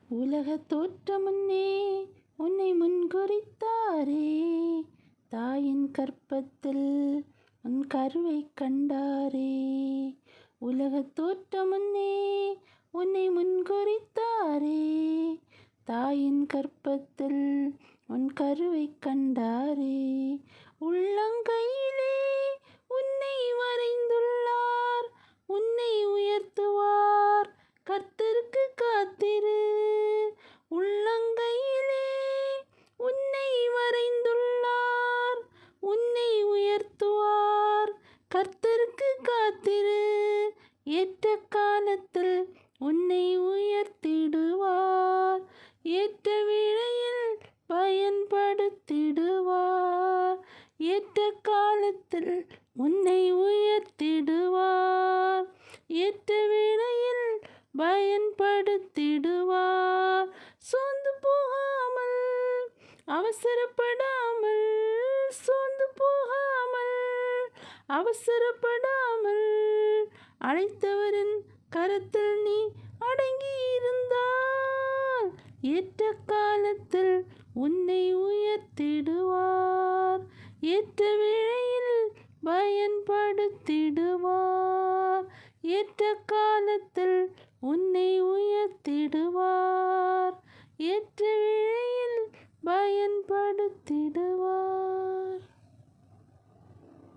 உலகத் தோற்றமுன்னே உன்னை முன்குறித்தாரே, தாயின் கர்ப்பத்தில் உன் கருவைக் கண்டாரே. உலகத் தோற்றமுன்னே உன்னை முன்குறித்தாரே, தாயின் கர்ப்பத்தில் உன் கருவைக் கண்டாரே. உள்ளங்கையிலே உன்னை வரைந்துள்ளார், உன்னை உயர்த்துவார், கர்த்தருக்கு காத்திரு. உள்ளங்கையிலே உன்னை வரைந்துள்ளார், உன்னை உயர்த்துவார், கர்த்தருக்கு காத்திரு. ஏற்ற காலத்தில் உன்னை உயர்த்திடுவார், ஏற்ற வேளையில் பயன்படுத்திடுவார். ஏற்ற காலத்தில் உன்னை உயர்த்திடுவார், ஏற்ற வேளையில் பயன்படுத்திடுவார். சோர்ந்து போகாமல், அவசரப்படாமல், சோர்ந்து போகாமல், அவசரப்படாமல், அழைத்தவரின் கரத்தில் நீ அடங்கியிருந்தால் ஏற்ற காலத்தில் உன்னை உயர்த்திடுவார், ஏற்ற வேளையில் பயன்படுத்திடுவார். ஏற்ற காலத்தில்